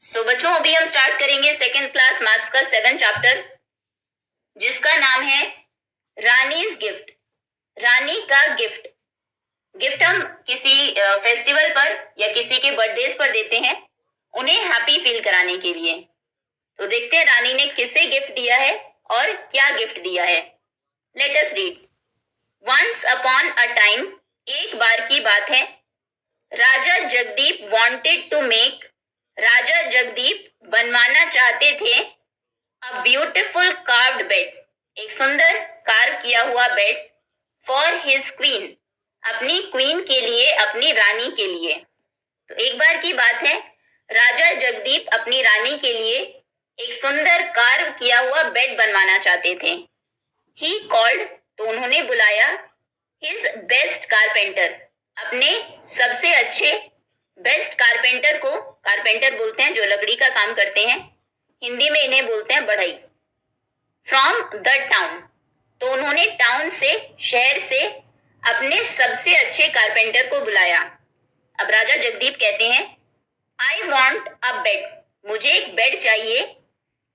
बच्चों अभी हम स्टार्ट करेंगे सेकेंड क्लास मैथ्स का 7 चैप्टर, जिसका नाम है रानीज गिफ्ट। रानी का गिफ्ट। गिफ्ट हम किसी फेस्टिवल पर या किसी के बर्थडे पर देते हैं, उन्हें हैप्पी फील कराने के लिए। तो देखते हैं रानी ने किसे गिफ्ट दिया है और क्या गिफ्ट दिया है। Let us read. Once upon a time, एक बार की बात है, राजा जगदीप वांटेड टू मेक, राजा जगदीप बनवाना चाहते थे अ ब्यूटिफुल कार्व्ड बेड, एक सुंदर कार्व किया हुआ बेड, फॉर हिज क्वीन, अपनी क्वीन के लिए, अपनी रानी के लिए। तो एक बार की बात है, राजा जगदीप अपनी रानी के लिए एक सुंदर कार्व किया हुआ बेड बनवाना चाहते थे। ही कॉल्ड, तो उन्होंने बुलाया, हिज बेस्ट कारपेंटर, अपने सबसे अच्छे बेस्ट कारपेंटर को। कारपेंटर बोलते हैं जो लकड़ी का काम करते हैं, हिंदी में इन्हें बोलते हैं बढ़ई। फ्रॉम द टाउन, तो उन्होंने टाउन से, शहर से अपने सबसे अच्छे कारपेंटर को बुलाया। अब राजा जगदीप कहते हैं, आई वॉन्ट अ बेड, मुझे एक बेड चाहिए,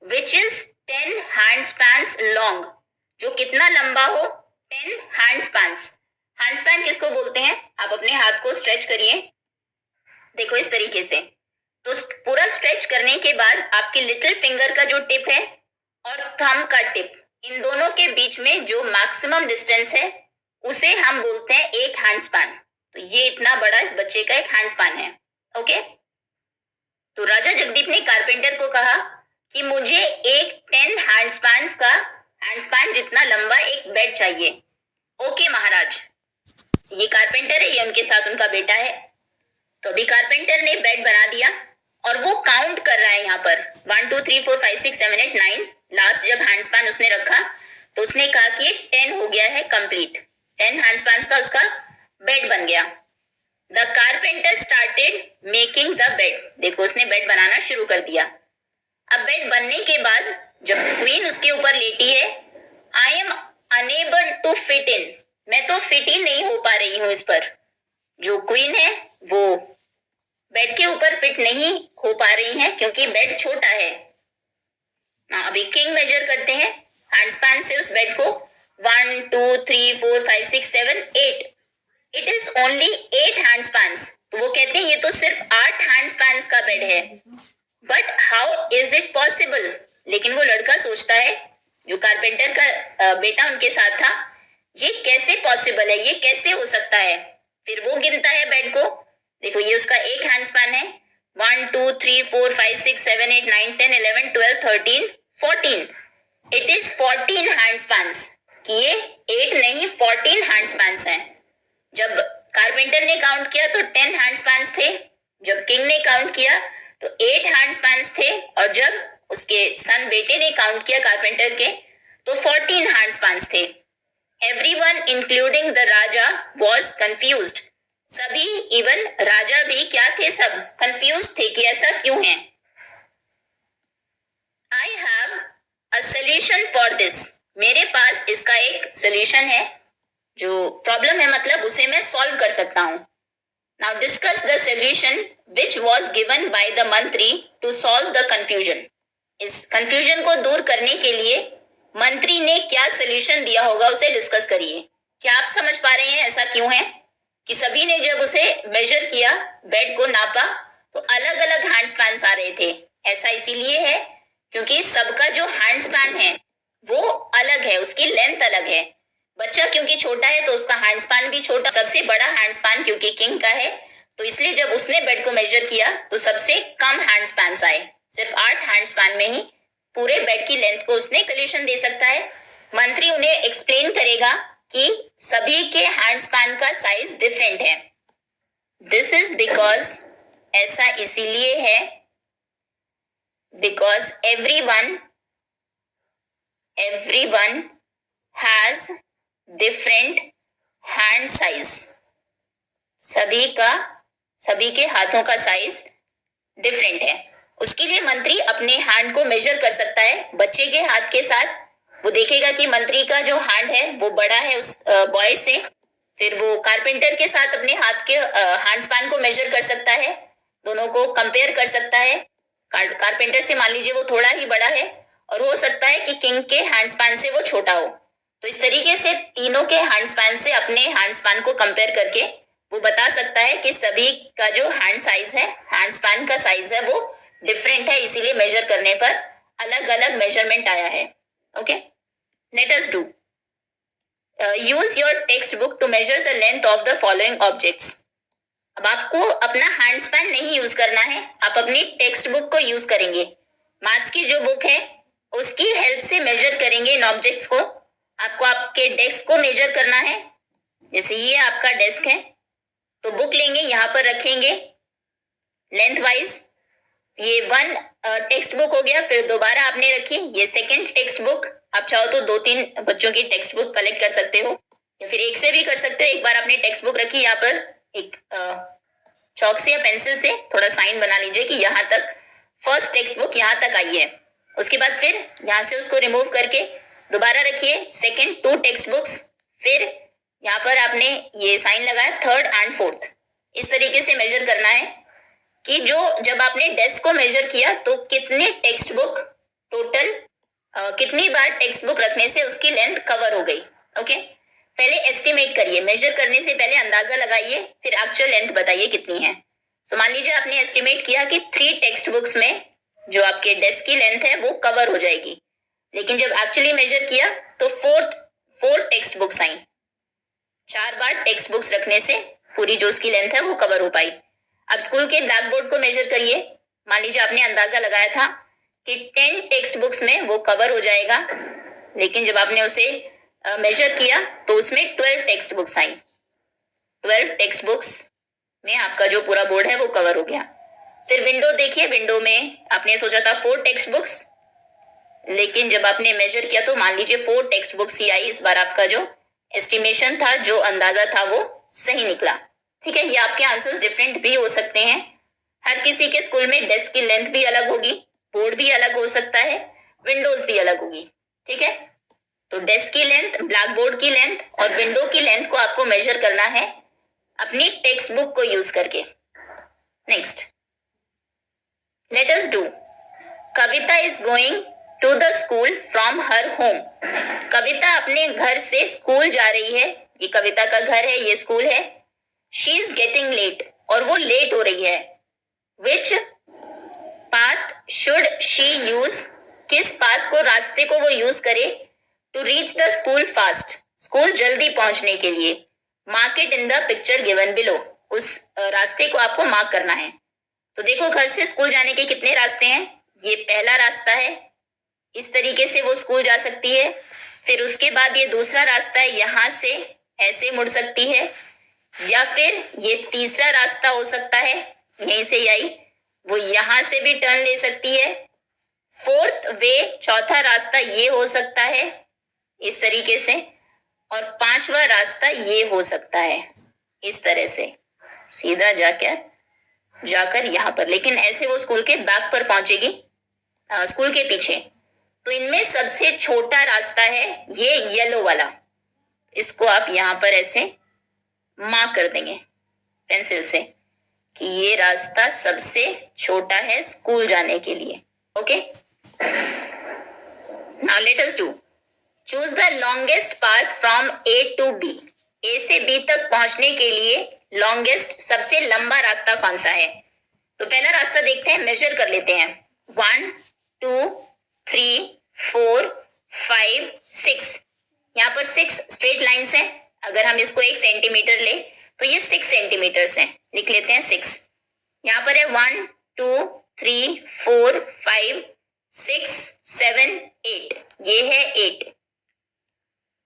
विच इज 10 हैंडस्पैन्स लॉन्ग, जो कितना लंबा हो, 10 हैंडस्पैन्स। हैंडस्पैन किसको बोलते हैं? आप अपने हाथ को स्ट्रेच करिए, देखो इस तरीके से। तो पूरा स्ट्रेच करने के बाद आपके लिटिल फिंगर का जो टिप है और थंब का टिप, इन दोनों के बीच में जो मैक्सिमम डिस्टेंस है, उसे हम बोलते हैं एक हैंडस्पैन। तो ये इतना बड़ा इस बच्चे का एक हैंडस्पैन है। ओके, तो राजा जगदीप ने कारपेंटर को कहा कि मुझे एक 10 हैंडस्पैन्स का, हैंडस्पैन जितना लंबा एक बेड चाहिए। ओके महाराज। ये कारपेंटर है, ये उनके साथ उनका बेटा है। तो अभी कारपेंटर ने बेड बना दिया और वो काउंट कर रहा है यहाँ पर 1 2 3 4 5 6 7 8 9। लास्ट जब हैंडस्पैन उसने रखा तो उसने कहा कि 10 हो गया है कंप्लीट, 10 हैंडस्पैन्स का उसका बेड बन गया। The carpenter started making the bed, देखो उसने बेड बनाना शुरू कर दिया। अब बेड बनने के बाद जब क्वीन उसके ऊपर लेटी है, I am unable to fit in, मैं तो फिट ही नहीं हो पा रही हूं इस पर। जो क्वीन है वो बेड के ऊपर फिट नहीं हो पा रही है क्योंकि बेड छोटा है ना। अभी किंग मेजर करते हैं हैंडस्पैन से उस बेड को, 1 2 3 4 5 6 7 8, इट इज ओनली 8 हैंडस्पैन्स। तो वो कहते हैं ये तो सिर्फ 8 हैंडस्पैन्स का बेड है। But how is it possible, लेकिन वो लड़का सोचता है, जो कारपेंटर का बेटा उनके साथ था, ये कैसे पॉसिबल है, ये कैसे हो सकता है। फिर वो गिनता है बेड को, देखो ये उसका एक हैंडस्पैन है, 1 2 3 4 5 6 7 8 9 10 11 12 13 14, इट इज 14 हैंडस्पैन्स। कि ये 8 नहीं 14 हैंडस्पैन्स हैं। जब कारपेंटर ने काउंट किया तो 10 हैंडस्पैन्स थे, जब किंग ने काउंट किया तो 8 हैंडस्पैन्स थे, और जब उसके सन बेटे ने काउंट किया कारपेंटर के तो 14 हैंडस्पैन्स थे। Everyone including the Raja was confused, सभी इवन राजा भी क्या थे, सब कंफ्यूज थे कि ऐसा क्यों है। I have a solution for this, मेरे पास इसका एक सोल्यूशन है, जो प्रॉब्लम है मतलब उसे मैं सॉल्व कर सकता हूं। Now discuss the solution which was given by the मंत्री टू सॉल्व द कंफ्यूजन। इस कंफ्यूजन को दूर करने के लिए मंत्री ने क्या सोल्यूशन दिया होगा उसे डिस्कस करिए। क्या आप समझ पा रहे हैं ऐसा क्यों है कि सभी ने जब उसे मेजर किया, बेड को नापा, तो अलग अलग हैंडस्पैन्स आ रहे थे। ऐसा इसीलिए है क्योंकि सबका जो हैंडस्पैन है वो अलग है, उसकी लेंथ अलग है। बच्चा क्योंकि छोटा है तो उसका हैंडस्पैन भी छोटा, सबसे बड़ा हैंडस्पैन क्योंकि किंग का है, तो इसलिए जब उसने बेड को मेजर किया तो सबसे कम हैंडस्पैन्स आए। सिर्फ 8 हैंडस्पैन में ही पूरे बेड की लेंथ को उसने सोल्यूशन दे सकता है। मंत्री उन्हें एक्सप्लेन करेगा कि सभी के हैंडस्पैन का साइज डिफरेंट है। दिस इज बिकॉज, ऐसा इसीलिए है, because everyone has different hand size, सभी के हाथों का साइज डिफरेंट है। उसके लिए मंत्री अपने हैंड को मेजर कर सकता है बच्चे के हाथ के साथ। वो देखेगा कि मंत्री का जो हैंड है वो बड़ा है उस बॉय से। फिर वो कारपेंटर के साथ अपने हाथ के हैंडस्पैन को मेजर कर सकता है, दोनों को कंपेयर कर सकता है। कारपेंटर से मान लीजिए वो थोड़ा ही बड़ा है और हो सकता है कि किंग के हैंड स्पैन से वो छोटा हो। तो इस तरीके से तीनों के हैंड स्पैन से अपने हैंड स्पैन को कंपेयर करके वो बता सकता है कि सभी का जो हैंड साइज है, हैंड स्पैन का साइज है, वो डिफरेंट है, इसीलिए मेजर करने पर अलग अलग मेजरमेंट आया है। Okay, let us do use your textbook to measure the length of the following objects. अब आपको अपना हैंड स्पैन नहीं यूज करना है, आप अपनी टेक्स्ट बुक को यूज करेंगे। मैथ्स की जो बुक है उसकी हेल्प से मेजर करेंगे इन ऑब्जेक्ट्स को। आपको आपके डेस्क को मेजर करना है। जैसे ये आपका डेस्क है, तो बुक लेंगे, यहाँ पर रखेंगे लेंथ वाइज। ये वन टेक्स्ट बुक हो गया, फिर दोबारा आपने रखी ये सेकंड टेक्स्ट बुक। आप चाहो तो 2-3 बच्चों की टेक्स्ट बुक कलेक्ट कर सकते हो या फिर एक से भी कर सकते हो। एक बार आपने टेक्स्ट बुक रखी, यहाँ पर एक चौक से या पेंसिल से थोड़ा साइन बना लीजिए कि यहाँ तक फर्स्ट टेक्स्ट बुक यहाँ तक आई है। उसके बाद फिर यहाँ से उसको रिमूव करके दोबारा रखिए सेकंड 2 टेक्स्ट बुक्स, फिर यहाँ पर आपने ये साइन लगाया थर्ड एंड फोर्थ। इस तरीके से मेजर करना है कि जब आपने डेस्क को मेजर किया तो कितने टेक्स्ट बुक टोटल कितनी बार टेक्स्ट बुक रखने से उसकी लेंथ कवर हो गई। ओके, पहले एस्टिमेट करिए, मेजर करने से पहले अंदाजा लगाइए, फिर एक्चुअल लेंथ बताइए कितनी है। तो मान लीजिए आपने एस्टिमेट किया कि 3 टेक्स्ट बुक्स में जो आपके डेस्क की लेंथ है वो कवर हो जाएगी, लेकिन जब एक्चुअली मेजर किया तो 4 text books I. 4 bar text books रखने से पूरी जो उसकी लेंथ है वो कवर हो पाई। अब स्कूल के ब्लैक बोर्ड को मेजर करिए। मान लीजिए आपने अंदाजा लगाया था कि 10 टेक्स्ट बुक्स में वो कवर हो जाएगा, लेकिन जब आपने उसे मेजर किया तो उसमें 12 text books I. 12 text books में आपका जो पूरा बोर्ड है वो कवर हो गया। फिर विंडो देखिए, विंडो में आपने सोचा था 4 टेक्स्ट बुक्स, लेकिन जब आपने मेजर किया तो मान लीजिए 4 टेक्स्ट बुक्स ही आई। इस बार आपका जो एस्टिमेशन था, जो अंदाजा था, वो सही निकला। ठीक है, ये आपके आंसर्स डिफरेंट भी हो सकते हैं। हर किसी के स्कूल में डेस्क की लेंथ भी अलग होगी, बोर्ड भी अलग हो सकता है, विंडोज भी अलग होगी। ठीक है, तो डेस्क की लेंथ, ब्लैक बोर्ड की लेंथ और विंडो की लेंथ को आपको मेजर करना है अपनी टेक्स्ट बुक को यूज करके। Next, let us do Kavita is going to the school from her home. Kavita अपने घर से स्कूल जा रही है। ये कविता का घर है, ये स्कूल है। शी इज गेटिंग लेट, और वो लेट हो रही है। Which path should she use, किस पाथ को, रास्ते को वो यूज करे to reach the school fast, school जल्दी पहुंचने के लिए। Mark it in the picture given below, उस रास्ते को आपको मार्क करना है। तो देखो, घर से स्कूल जाने के कितने रास्ते हैं। ये पहला रास्ता है, इस तरीके से वो स्कूल जा सकती है। फिर उसके बाद ये दूसरा रास्ता है, यहां से ऐसे मुड़ सकती है, या फिर ये तीसरा रास्ता हो सकता है, यहीं से आई, वो यहां से भी टर्न ले सकती है। फोर्थ वे, चौथा रास्ता ये हो सकता है इस तरीके से, और 5वां रास्ता ये हो सकता है इस तरह से, सीधा जाकर यहां पर। लेकिन ऐसे वो स्कूल के बैक पर पहुंचेगी, स्कूल के पीछे। तो इनमें सबसे छोटा रास्ता है ये येलो वाला, इसको आप यहां पर ऐसे मार्क कर देंगे पेंसिल से कि ये रास्ता सबसे छोटा है स्कूल जाने के लिए। Okay, now let us do choose the longest path from A to B. A से बी तक पहुंचने के लिए लॉन्गेस्ट, सबसे लंबा रास्ता कौन सा है। तो पहला रास्ता देखते हैं, मेजर कर लेते हैं। 1 2 3 4 5 6, यहाँ पर 6 स्ट्रेट लाइन्स हैं। अगर हम इसको 1 सेंटीमीटर ले तो ये 6 सेंटीमीटर्स हैं, लिख लेते हैं 6। यहाँ पर है 1 2 3 4 5 6 7 8, ये है 8।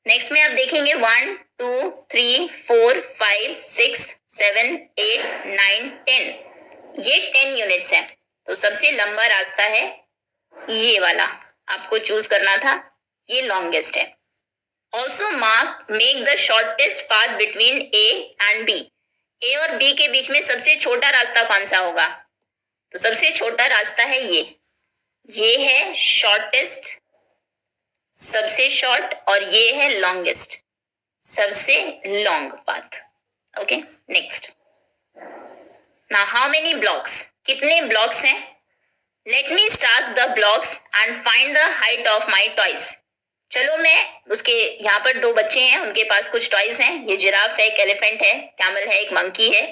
नेक्स्ट में आप देखेंगे 1 2 3 4 5 6 7 8 9 10, ये 10 यूनिट्स हैं। तो सबसे लंबा रास्ता है ये वाला, आपको चूज करना था, ये लॉन्गेस्ट है। Also make the shortest path between A and B. A और बी के बीच में सबसे छोटा रास्ता कौन सा होगा। तो सबसे छोटा रास्ता है ये है शॉर्टेस्ट, सबसे शॉर्ट, और ये है लॉन्गेस्ट, सबसे long path. Okay, next, now how many blocks, कितने ब्लॉक्स हैं let me start the blocks and find the height of my toys. चलो मैं उसके यहाँ पर दो बच्चे हैं, उनके पास कुछ टॉयज हैं। ये जिराफ है, एक एलिफेंट है, कैमल है, एक मंकी है,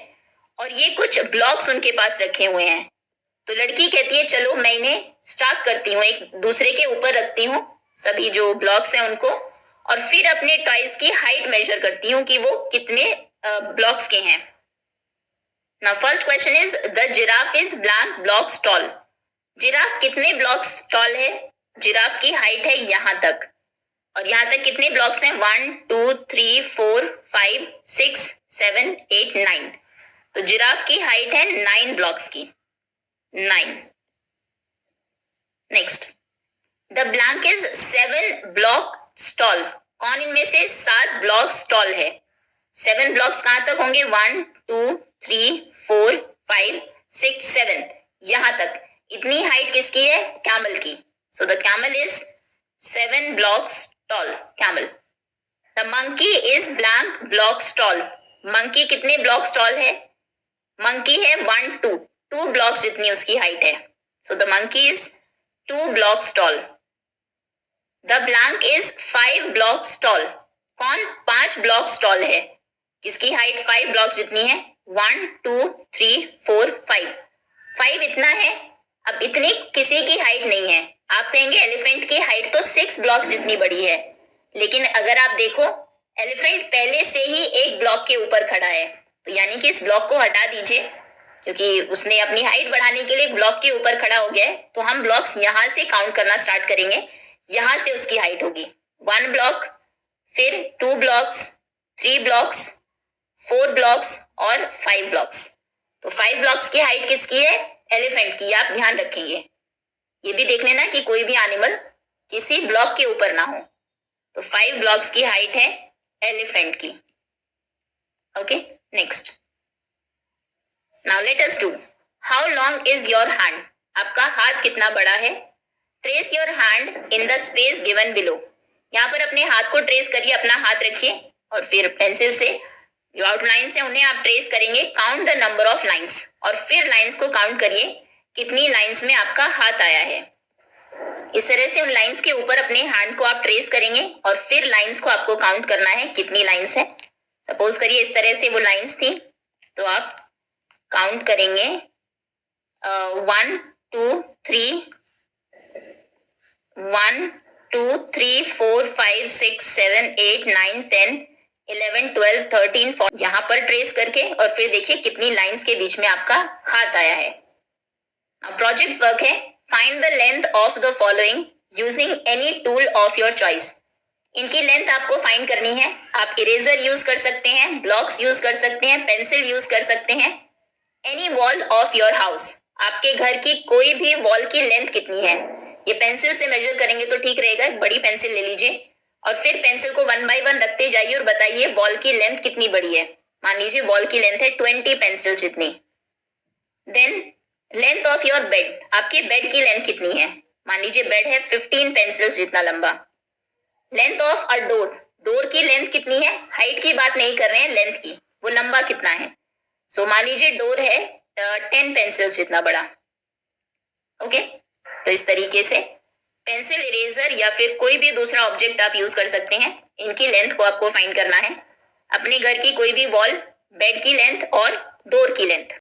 और ये कुछ ब्लॉक्स उनके पास रखे हुए हैं। तो लड़की कहती है चलो मैं इन्हें स्टार्ट करती हूँ, एक दूसरे के ऊपर रखती हूँ सभी जो ब्लॉक्स हैं उनको, और फिर अपने टॉयज की हाइट मेजर करती हूँ कि वो कितने ब्लॉक्स के हैं। Now first question is the giraffe is blank blocks tall. Giraffe कितने ब्लॉक्स टॉल है? जिराफ की हाइट है यहाँ तक, और यहाँ तक कितने ब्लॉक्स हैं? 1 2 3 4 5 6 7 8 9। तो जिराफ की हाइट है 9 ब्लॉक्स की, 9। Next, the blank is 7 blocks tall. कौन इनमें से 7 ब्लॉक्स टॉल है? 7 ब्लॉक्स कहां तक होंगे? 1 2 3 4 5 6 7, यहां तक। इतनी हाइट किसकी है? कैमल की। So the camel is 7 blocks tall, camel. The monkey is blank blocks tall. Monkey कितने ब्लॉक्स टॉल है? मंकी है 1 2 ब्लॉक्स जितनी उसकी हाइट है। So the monkey is 2 blocks tall. The blank is 5 blocks tall. कौन 5 blocks tall है? किसकी height 5 blocks जितनी है? 1 2 3 4 5। 5 इतना है। अब इतनी किसी की हाइट नहीं है। आप कहेंगे एलिफेंट की हाइट तो 6 blocks जितनी बड़ी है, लेकिन अगर आप देखो एलिफेंट पहले से ही एक ब्लॉक के ऊपर खड़ा है, तो यानी कि इस ब्लॉक को हटा दीजिए क्योंकि उसने अपनी हाइट बढ़ाने के लिए एक ब्लॉक के ऊपर खड़ा हो गया है। तो हम ब्लॉक्स यहां से काउंट करना स्टार्ट करेंगे, यहां से उसकी हाइट होगी 1 ब्लॉक, फिर 2 ब्लॉक्स, 3 ब्लॉक्स, 4 ब्लॉक्स और 5 ब्लॉक्स। तो 5 ब्लॉक्स की हाइट किसकी है? एलिफेंट की। आप ध्यान रखेंगे, ये भी देख लेना कि कोई भी एनिमल किसी ब्लॉक के ऊपर ना हो। तो 5 ब्लॉक्स की हाइट है एलिफेंट की। Okay, next. Now let us do. How long is your hand? आपका हाथ कितना बड़ा है? Trace your hand in the space given below. यहाँ पर अपने हाथ को ट्रेस करिए, अपना हाथ रखिए और फिर पेंसिल से जो आउटलाइंस है उन्हें आप ट्रेस करेंगे। Count the number of lines, और फिर लाइंस को काउंट करिए कितनी लाइंस में आपका हाथ आया है। इस तरह से उन लाइंस के ऊपर अपने हैंड को आप ट्रेस करेंगे और फिर लाइंस को आपको काउंट करना है कितनी लाइंस है। सपोज करिए इस तरह से वो लाइंस थी, तो आप काउंट करेंगे 1 2 3 1 2 3 4 5 6 7 8 9 10 11 12 13 14, यहां पर ट्रेस करके और फिर देखिए कितनी लाइंस के बीच में आपका हाथ आया है। प्रोजेक्ट वर्क है find the length of the following using any tool of your choice. इनकी लेंथ आपको फाइंड करनी है। आप इरेजर यूज कर सकते हैं, ब्लॉक्स यूज कर सकते हैं, पेंसिल यूज कर सकते हैं। Any wall of your house, आपके घर की कोई भी वॉल की लेंथ कितनी है? ये पेंसिल से मेजर करेंगे तो ठीक रहेगा। एक बड़ी पेंसिल ले लीजिए और फिर पेंसिल को 1 बाय 1 रखते जाइए और बताइए वॉल की लेंथ कितनी बड़ी है। मान लीजिए वॉल की लेंथ है 20 पेंसिल जितनी। Then length of your bed, आपके बेड की लेंथ कितनी है? मान लीजिए बेड है 15 पेंसिल जितना लंबा। Length of a door, door की लेंथ कितनी है? हाइट की बात नहीं कर रहे हैं, लेंथ की, वो लंबा कितना है। सो मान लीजिए डोर है 10 पेंसिल्स जितना बड़ा। ओके, तो इस तरीके से पेंसिल, इरेजर या फिर कोई भी दूसरा ऑब्जेक्ट आप यूज कर सकते हैं। इनकी लेंथ को आपको फाइंड करना है। अपने घर की कोई भी वॉल, बेड की लेंथ और डोर की लेंथ।